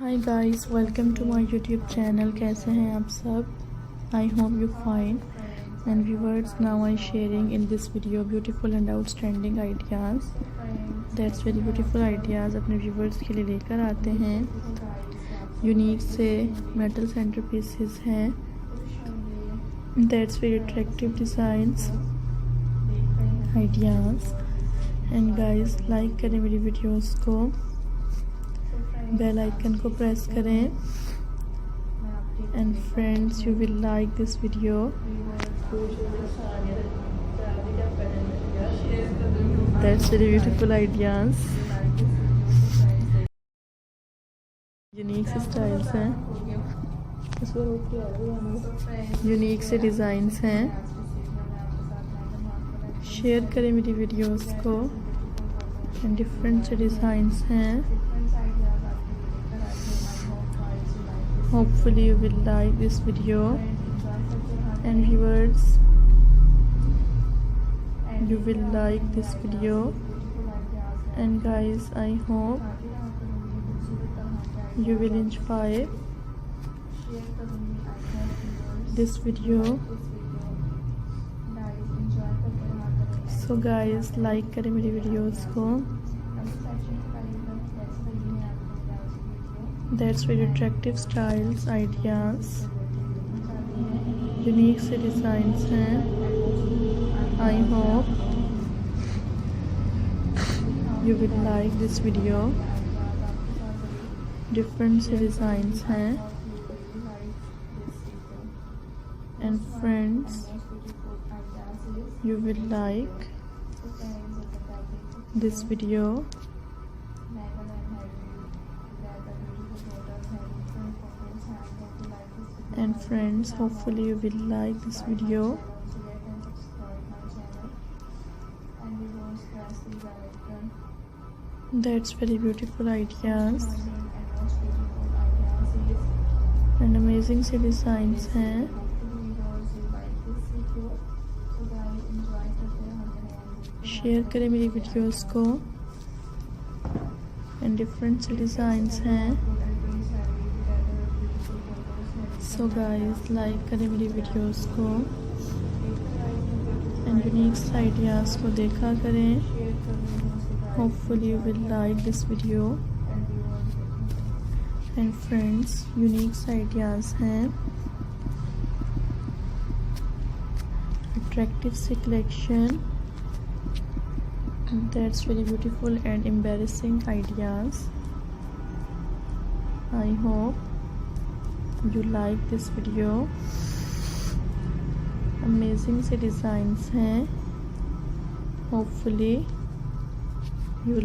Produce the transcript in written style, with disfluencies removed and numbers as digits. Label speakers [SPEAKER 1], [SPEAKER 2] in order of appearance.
[SPEAKER 1] Hi guys, welcome to my YouTube channel. कैसे हैं आप सब? I hope you fine and viewers, now I sharing in this video beautiful and outstanding ideas that's very beautiful ideas अपने viewers के लिए लेकर आते हैं। यूनिक से मेटल सेंटर पीसेस हैं, that's very attractive designs ideas. And guys, like करें मेरी वीडियोस को, बेल आइकन को प्रेस करें। And friends, you will like this video. That's very beautiful ideas, unique से स्टाइल्स हैं, यूनिक से डिज़ाइंस हैं। शेयर करें मेरी वीडियोस को। एंड डिफरेंट से डिज़ाइंस हैं। Hopefully you will like this video, and viewers, you will like this video. And guys, I hope you will enjoy this video. So guys, like करें मेरी videos को। That's very attractive styles, ideas, unique से designs हैं। I hope you will like this video. Different से designs हैं। And friends, you will like this video. And friends, hopefully you will like this video. That's very beautiful ideas and amazing से designs हैं। Share करें मेरी videos को। And different से designs हैं। So guys, like करें मेरी वीडियोस को एंड यूनिक आइडियाज़ को देखा करें। Hopefully you will like this video. And friends, unique ideas हैं, अट्रैक्टिव से collection, that's very beautiful and embarrassing ideas. I hope you like this video. Amazing से designs हैं। Hopefully you like